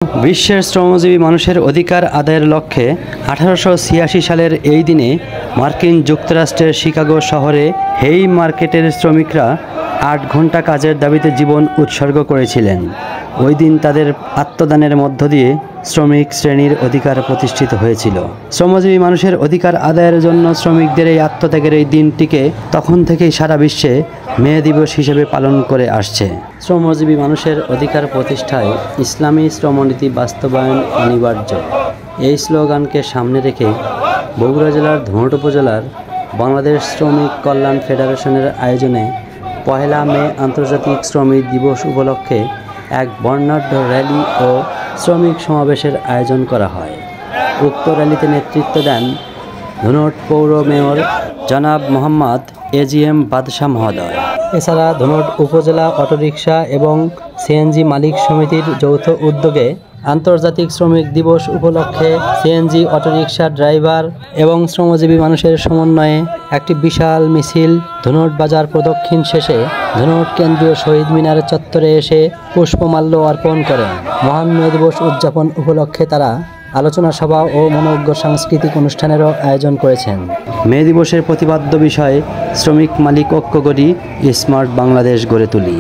বিশ্বের শ্রমজীবী মানুষের অধিকার আদায়ের লক্ষ্যে 1886 সালের এই দিনে মার্কিন যুক্তরাষ্ট্রের শিকাগো শহরে হেই মার্কেটের শ্রমিকরা 8 ঘন্টা কাজের দাবিতে জীবন উৎসর্গ করেছিলেন। ওই দিন তাদের আত্মদানের মধ্য দিয়ে শ্রমিক শ্রেণীর অধিকার প্রতিষ্ঠিত হয়েছিল। শ্রমজীবী মানুষের অধিকার আদায়ের জন্য শ্রমিকদের এই আত্মত্যাগের এই দিনটিকে তখন থেকেই সারা বিশ্বে মে দিবস হিসেবে পালন করে আসছে। শ্রমজীবী মানুষের অধিকার প্রতিষ্ঠায় ইসলামী শ্রমনীতি বাস্তবায়ন অনিবার্য, এই স্লোগানকে সামনে রেখে বগুড়া জেলার ধুনট উপজেলার বাংলাদেশ শ্রমিক কল্যাণ ফেডারেশনের আয়োজনে 1 মে আন্তর্জাতিক শ্রমিক দিবস উপলক্ষে এক বর্ণাঢ্য র্যালি ও শ্রমিক সমাবেশের আয়োজন করা হয়। উক্ত র্যালিতে নেতৃত্ব দেন ধুনট পৌর মেয়র জনাব মোহাম্মদ এজিএম বাদশাহ মহোদয়। এছাড়া ধুনট উপজেলা অটোরিকশা এবং সিএনজি মালিক সমিতির যৌথ উদ্যোগে আন্তর্জাতিক শ্রমিক দিবস উপলক্ষে সিএনজি অটোরিকশা ড্রাইভার এবং শ্রমজীবী মানুষের সমন্বয়ে একটি বিশাল মিছিল ধুনট বাজার প্রদক্ষিণ শেষে ধুনট কেন্দ্রীয় শহীদ মিনার চত্বরে এসে পুষ্পমাল্য অর্পণ করেন। মহান মে দিবস উদযাপন উপলক্ষে তারা আলোচনা সভা ও মনোজ্ঞ সাংস্কৃতিক অনুষ্ঠানেরও আয়োজন করেছেন। মে দিবসের প্রতিপাদ্য বিষয় শ্রমিক মালিক ঐক্য করি, স্মার্ট বাংলাদেশ গড়ে তুলি।